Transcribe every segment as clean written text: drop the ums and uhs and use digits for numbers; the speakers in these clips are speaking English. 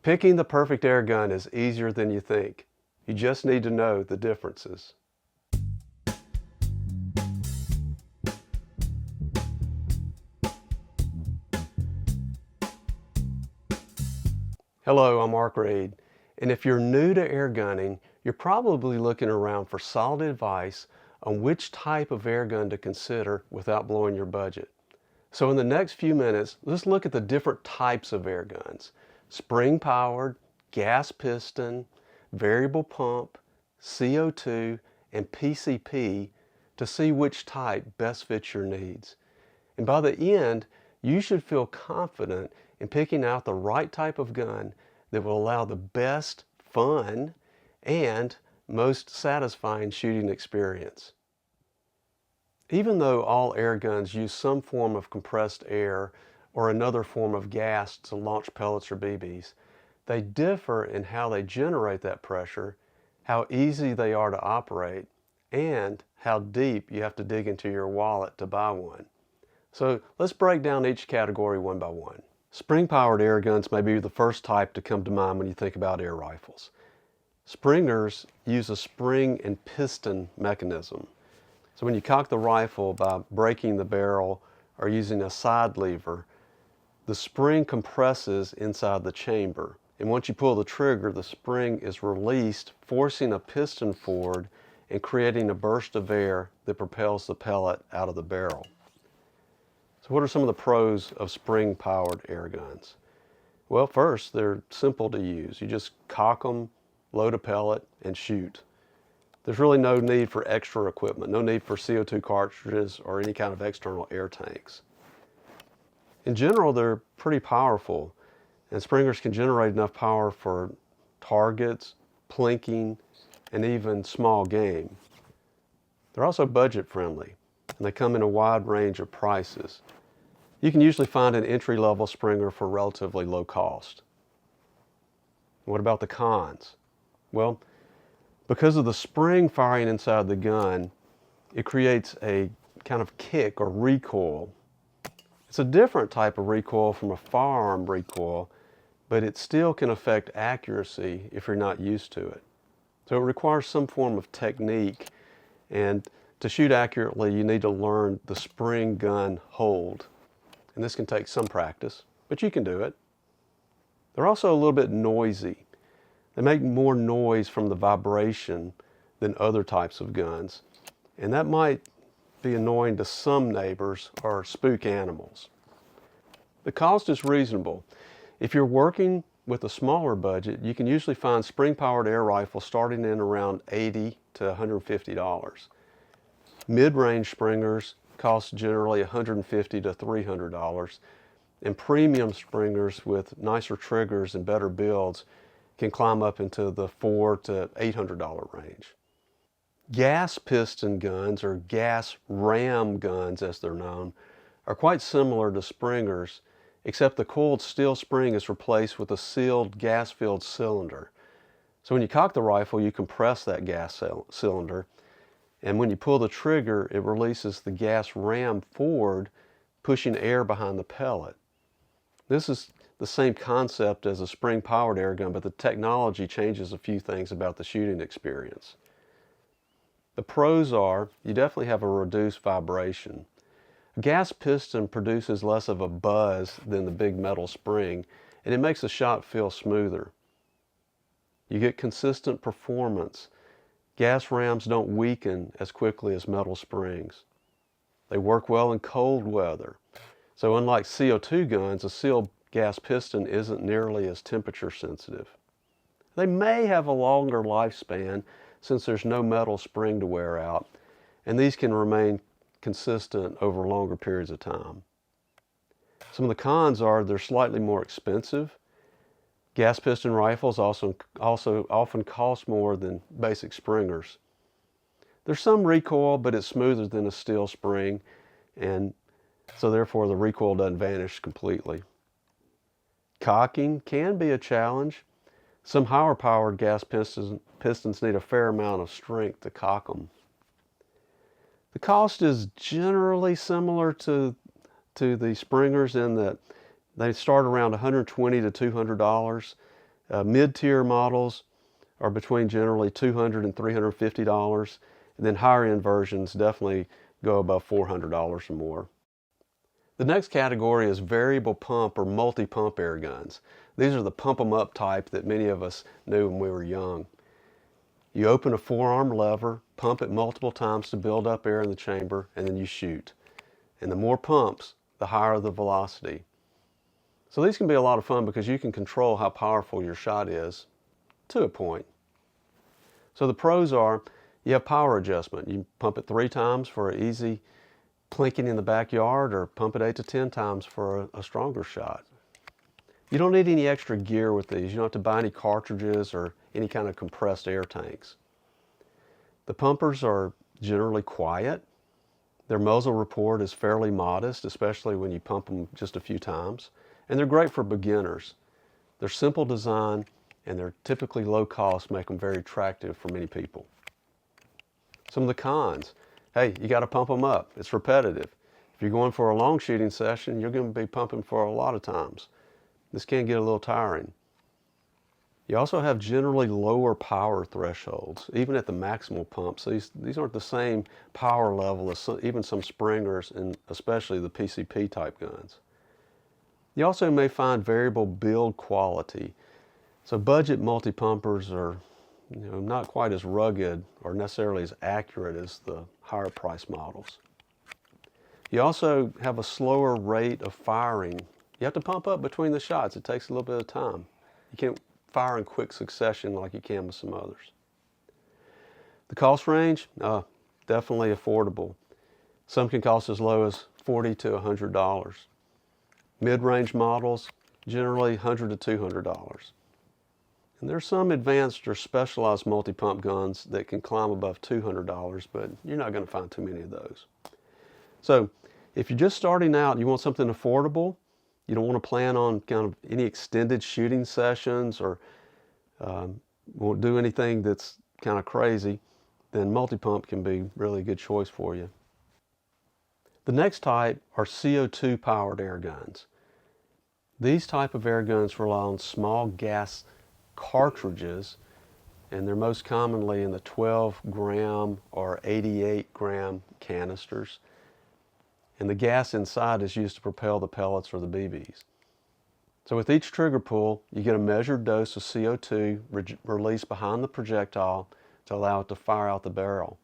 Picking the perfect air gun is easier than you think. You just need to know the differences. Hello, I'm Mark Reed, and if you're new to air gunning, you're probably looking around for solid advice on which type of air gun to consider without blowing your budget. So in the next few minutes, let's look at the different types of air guns: spring-powered, gas piston, variable pump, CO2, and PCP to see which type best fits your needs. And by the end, you should feel confident in picking out the right type of gun that will allow the best fun and most satisfying shooting experience. Even though all air guns use some form of compressed air or another form of gas to launch pellets or BBs, they differ in how they generate that pressure, how easy they are to operate, and how deep you have to dig into your wallet to buy one. So let's break down each category one by one. Spring-powered air guns may be the first type to come to mind when you think about air rifles. Springers use a spring and piston mechanism. So when you cock the rifle by breaking the barrel or using a side lever, the spring compresses inside the chamber. And once you pull the trigger, the spring is released, forcing a piston forward and creating a burst of air that propels the pellet out of the barrel. So what are some of the pros of spring-powered air guns? Well, first, they're simple to use. You just cock them, load a pellet, and shoot. There's really no need for extra equipment, no need for CO2 cartridges or any kind of external air tanks. In general, they're pretty powerful, and springers can generate enough power for targets, plinking, and even small game. They're also budget friendly, and they come in a wide range of prices. You can usually find an entry-level springer for relatively low cost. What about the cons? Well, because of the spring firing inside the gun, it creates a kind of kick or recoil. It's a different type of recoil from a firearm recoil, but it still can affect accuracy if you're not used to it. So it requires some form of technique, and to shoot accurately, you need to learn the spring gun hold. And this can take some practice, but you can do it. They're also a little bit noisy. They make more noise from the vibration than other types of guns, and that might be annoying to some neighbors or spook animals. The cost is reasonable. If you're working with a smaller budget, you can usually find spring-powered air rifles starting in around $80 to $150. Mid-range springers cost generally $150 to $300, and premium springers with nicer triggers and better builds can climb up into the $400 to $800 range. Gas piston guns, or gas ram guns as they're known, are quite similar to springers, except the coiled steel spring is replaced with a sealed gas-filled cylinder. So when you cock the rifle, you compress that gas cylinder, and when you pull the trigger, it releases the gas ram forward, pushing air behind the pellet. This is the same concept as a spring-powered air gun, but the technology changes a few things about the shooting experience. The pros are, you definitely have a reduced vibration. A gas piston produces less of a buzz than the big metal spring, and it makes the shot feel smoother. You get consistent performance. Gas rams don't weaken as quickly as metal springs. They work well in cold weather. So unlike CO2 guns, a sealed gas piston isn't nearly as temperature sensitive. They may have a longer lifespan since there's no metal spring to wear out, and these can remain consistent over longer periods of time. Some of the cons are they're slightly more expensive. Gas piston rifles also often cost more than basic springers. There's some recoil, but it's smoother than a steel spring, and so therefore the recoil doesn't vanish completely. Cocking can be a challenge. Some higher-powered gas pistons need a fair amount of strength to cock them. The cost is generally similar to the springers in that they start around $120 to $200, Mid-tier models are between generally $200 and $350, and then higher-end versions definitely go above $400 or more. The next category is variable pump or multi-pump air guns. These are the pump 'em up type that many of us knew when we were young. You open a forearm lever, pump it multiple times to build up air in the chamber, and then you shoot. And the more pumps, the higher the velocity. So these can be a lot of fun because you can control how powerful your shot is to a point. So the pros are, you have power adjustment. You pump it 3 times for an easy plinking in the backyard, or pump it 8 to 10 times for a stronger shot. You don't need any extra gear with these. You don't have to buy any cartridges or any kind of compressed air tanks. The pumpers are generally quiet. Their muzzle report is fairly modest, especially when you pump them just a few times. And they're great for beginners. Their simple design and their typically low cost make them very attractive for many people. Some of the cons. Hey, you got to pump them up. It's repetitive. If you're going for a long shooting session, you're going to be pumping for a lot of times. This can get a little tiring. You also have generally lower power thresholds, even at the maximal pumps. These aren't the same power level as even some Springers, and especially the PCP type guns. You also may find variable build quality. So budget multi-pumpers are not quite as rugged or necessarily as accurate as the higher price models. You also have a slower rate of firing. You have to pump up between the shots. It takes a little bit of time. You can't fire in quick succession like you can with some others. The cost range, definitely affordable. Some can cost as low as $40 to $100. Mid-range models, generally $100 to $200. And there's some advanced or specialized multi-pump guns that can climb above $200, but you're not going to find too many of those. So if you're just starting out, you want something affordable, you don't want to plan on kind of any extended shooting sessions, or won't do anything that's kind of crazy, then multi-pump can be really a good choice for you. The next type are CO2 powered air guns. These type of air guns rely on small gas cartridges, and they're most commonly in the 12 gram or 88 gram canisters. And the gas inside is used to propel the pellets or the BBs. So with each trigger pull, you get a measured dose of CO2 released behind the projectile to allow it to fire out the barrel.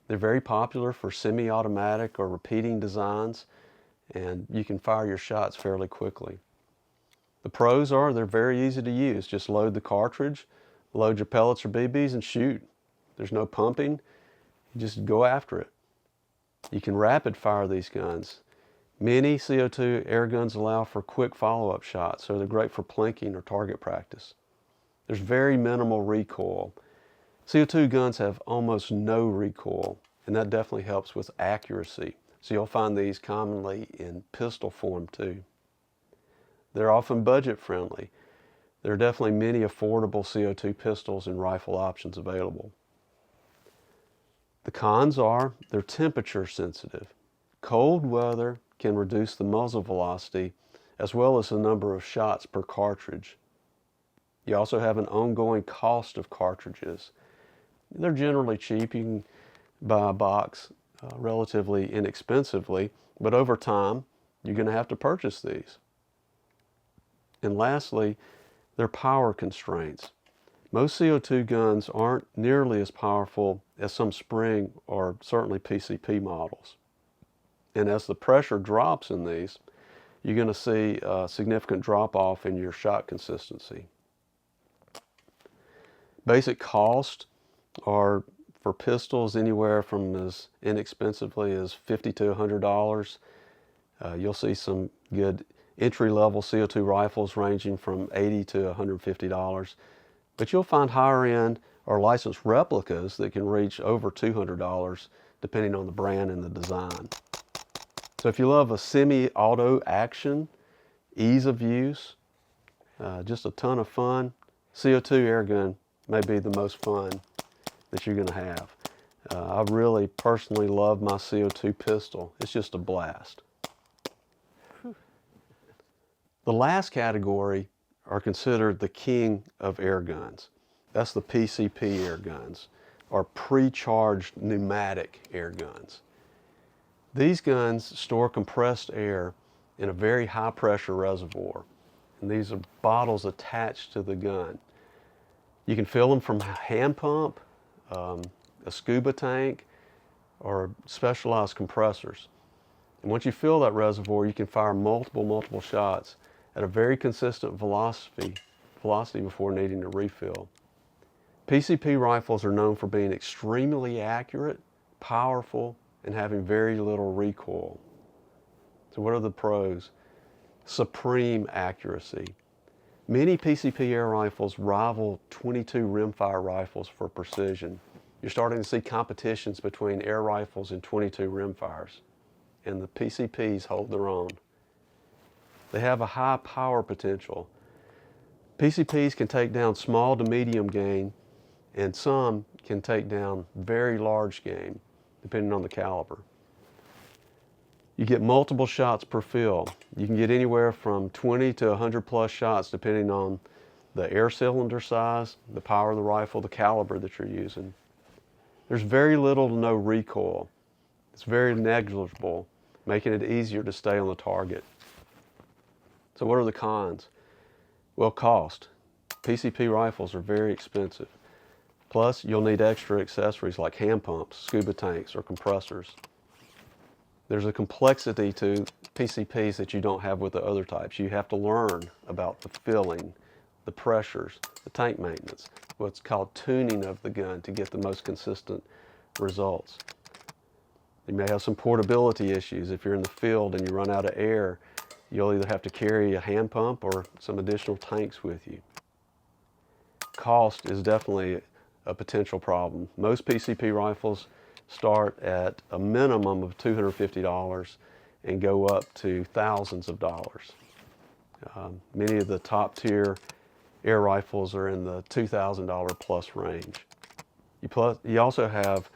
They're very popular for semi-automatic or repeating designs, and you can fire your shots fairly quickly. The pros are they're very easy to use. Just load the cartridge, load your pellets or BBs, and shoot. There's no pumping. You just go after it. You can rapid fire these guns. Many CO2 air guns allow for quick follow-up shots, so they're great for plinking or target practice. There's very minimal recoil. CO2 guns have almost no recoil, and that definitely helps with accuracy. So you'll find these commonly in pistol form too. They're often budget friendly. There are definitely many affordable CO2 pistols and rifle options available. The cons are they're temperature sensitive. Cold weather can reduce the muzzle velocity as well as the number of shots per cartridge. You also have an ongoing cost of cartridges. They're generally cheap. You can buy a box relatively inexpensively, but over time you're going to have to purchase these. And lastly, their power constraints. Most CO2 guns aren't nearly as powerful as some Spring or certainly PCP models. And as the pressure drops in these, you're going to see a significant drop off in your shot consistency. Basic cost are for pistols anywhere from as inexpensively as $50 to $100. You'll see some good entry-level CO2 rifles ranging from $80 to $150. But you'll find higher-end or licensed replicas that can reach over $200 depending on the brand and the design. So if you love a semi-auto action, ease of use, just a ton of fun, CO2 air gun may be the most fun that you're going to have. I really personally love my CO2 pistol. It's just a blast. The last category are considered the king of air guns. That's the PCP air guns, or pre-charged pneumatic air guns. These guns store compressed air in a very high pressure reservoir, and these are bottles attached to the gun. You can fill them from a hand pump, a scuba tank, or specialized compressors. And once you fill that reservoir, you can fire multiple shots at a very consistent velocity before needing to refill. PCP rifles are known for being extremely accurate, powerful, and having very little recoil. So what are the pros? Supreme accuracy. Many PCP air rifles rival .22 rimfire rifles for precision. You're starting to see competitions between air rifles and .22 rimfires, and the PCPs hold their own. They have a high power potential. PCPs can take down small to medium game, and some can take down very large game, depending on the caliber. You get multiple shots per fill. You can get anywhere from 20 to 100 plus shots depending on the air cylinder size, the power of the rifle, the caliber that you're using. There's very little to no recoil. It's very negligible, making it easier to stay on the target. So what are the cons? Well, cost. PCP rifles are very expensive. Plus, you'll need extra accessories like hand pumps, scuba tanks, or compressors. There's a complexity to PCPs that you don't have with the other types. You have to learn about the filling, the pressures, the tank maintenance, what's called tuning of the gun to get the most consistent results. You may have some portability issues. If you're in the field and you run out of air, you'll either have to carry a hand pump or some additional tanks with you. Cost is definitely a potential problem. Most PCP rifles start at a minimum of $250 and go up to thousands of dollars. Many of the top tier air rifles are in the $2,000 plus range. You also have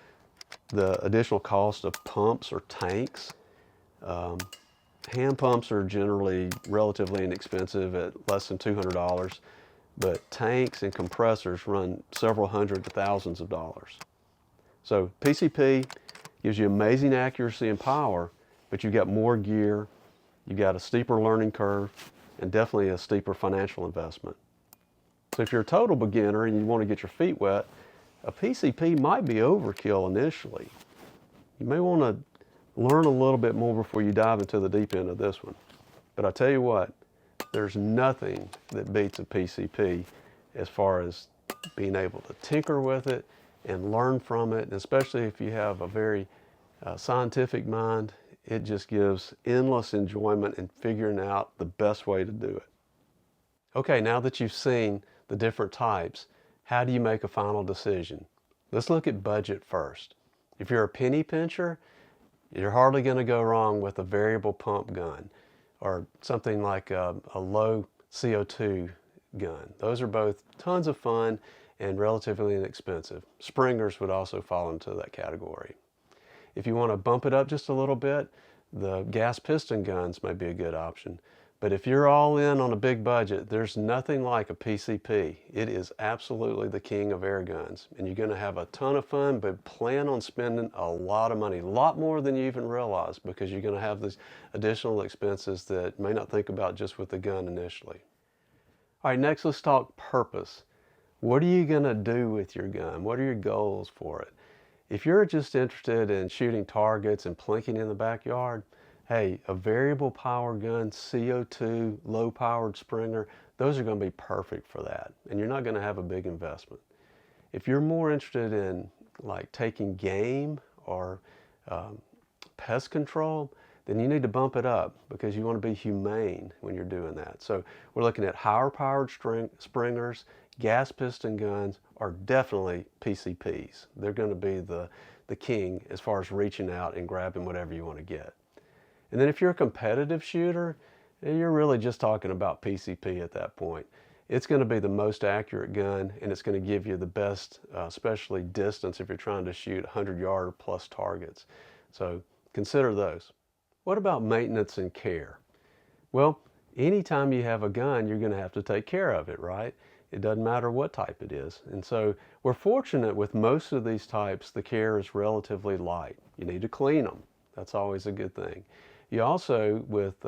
the additional cost of pumps or tanks. Hand pumps are generally relatively inexpensive at less than $200, but tanks and compressors run several hundred to thousands of dollars. So PCP gives you amazing accuracy and power, but you've got more gear, you've got a steeper learning curve, and definitely a steeper financial investment. So if you're a total beginner and you want to get your feet wet, a PCP might be overkill initially. You may want to learn a little bit more before you dive into the deep end of this one. But I tell you what, there's nothing that beats a PCP as far as being able to tinker with it and learn from it, and especially if you have a very scientific mind. It just gives endless enjoyment in figuring out the best way to do it. Okay, now that you've seen the different types, how do you make a final decision? Let's look at budget first. If you're a penny pincher, you're hardly going to go wrong with a variable pump gun or something like a low CO2 gun. Those are both tons of fun and relatively inexpensive. Springers would also fall into that category. If you want to bump it up just a little bit, the gas piston guns may be a good option. But if you're all in on a big budget, there's nothing like a PCP. It is absolutely the king of air guns, and you're going to have a ton of fun, but plan on spending a lot of money, a lot more than you even realize, because you're going to have these additional expenses that you may not think about just with the gun initially. All right, next let's talk purpose. What are you going to do with your gun? What are your goals for it? If you're just interested in shooting targets and plinking in the backyard, hey, a variable power gun, CO2, low powered Springer, those are going to be perfect for that. And you're not going to have a big investment. If you're more interested in like taking game or pest control, then you need to bump it up because you want to be humane when you're doing that. So we're looking at higher powered Springers, gas piston guns are definitely PCPs. They're going to be the king as far as reaching out and grabbing whatever you want to get. And then if you're a competitive shooter, you're really just talking about PCP at that point. It's going to be the most accurate gun, and it's going to give you the best, especially distance if you're trying to shoot 100-yard plus targets. So consider those. What about maintenance and care? Well, Anytime you have a gun, you're going to have to take care of it, right? It doesn't matter what type it is. And so we're fortunate with most of these types, the care is relatively light. You need to clean them. That's always a good thing. You also, with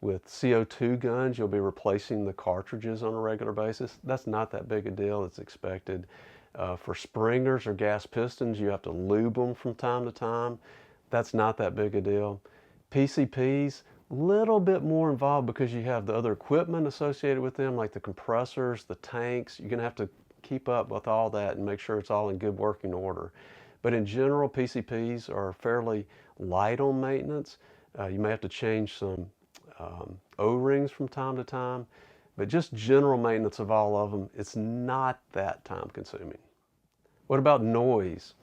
CO2 guns, you'll be replacing the cartridges on a regular basis. That's not that big a deal. It's expected. For springers or gas pistons, you have to lube them from time to time. That's not that big a deal. PCPs, little bit more involved because you have the other equipment associated with them, like the compressors, the tanks. You're going to have to keep up with all that and make sure it's all in good working order. But in general, PCPs are fairly light on maintenance. You may have to change some O-rings from time to time, but just general maintenance of all of them, it's not that time consuming. What about noise?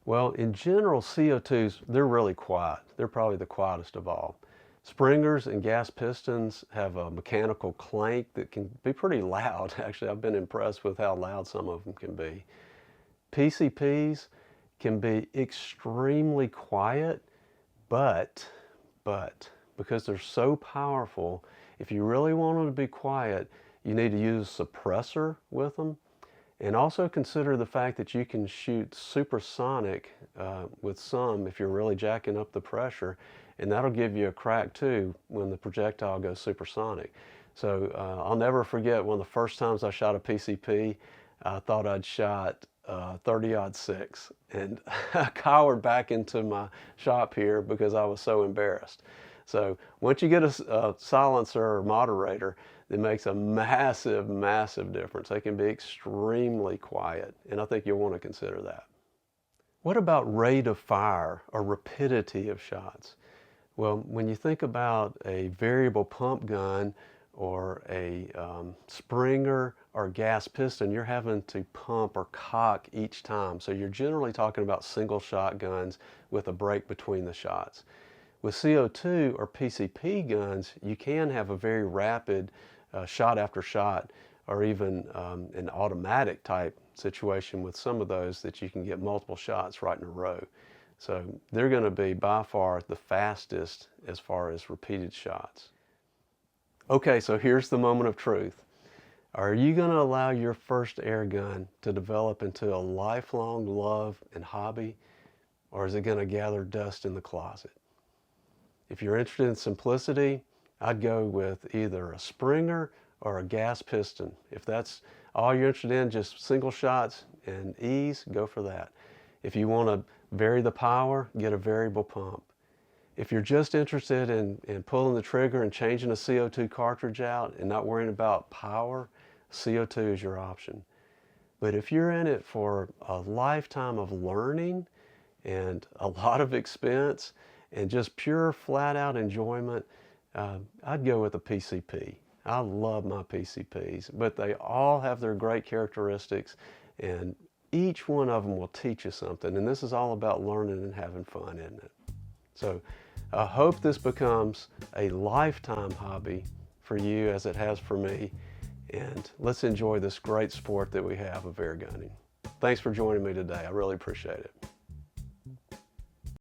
Well, in general, CO2s, they're really quiet. They're probably the quietest of all. Springers and gas pistons have a mechanical clank that can be pretty loud. Actually, I've been impressed with how loud some of them can be. PCPs can be extremely quiet, but because they're so powerful, if you really want them to be quiet, you need to use a suppressor with them. And also consider the fact that you can shoot supersonic with some if you're really jacking up the pressure, and that'll give you a crack too when the projectile goes supersonic. So I'll never forget one of the first times I shot a PCP, I thought I'd shot 30-06, and I cowered back into my shop here because I was so embarrassed. So once you get a silencer or moderator, it makes a massive, massive difference. They can be extremely quiet, and I think you'll want to consider that. What about rate of fire or rapidity of shots? Well, when you think about a variable pump gun or a Springer or gas piston, you're having to pump or cock each time. So you're generally talking about single shot guns with a break between the shots. With CO2 or PCP guns, you can have a very rapid shot after shot, or even an automatic type situation with some of those that you can get multiple shots right in a row. So they're going to be by far the fastest as far as repeated shots. Okay, so here's the moment of truth. Are you going to allow your first air gun to develop into a lifelong love and hobby, or is it going to gather dust in the closet? If you're interested in simplicity, I'd go with either a Springer or a gas piston. If that's all you're interested in, just single shots and ease, go for that. If you want to vary the power, get a variable pump. If you're just interested in pulling the trigger and changing a CO2 cartridge out and not worrying about power, CO2 is your option. But if you're in it for a lifetime of learning and a lot of expense and just pure flat out enjoyment, I'd go with a PCP. I love my PCPs, but they all have their great characteristics, and each one of them will teach you something. And this is all about learning and having fun, isn't it? So I hope this becomes a lifetime hobby for you as it has for me. And let's enjoy this great sport that we have of air gunning. Thanks for joining me today. I really appreciate it.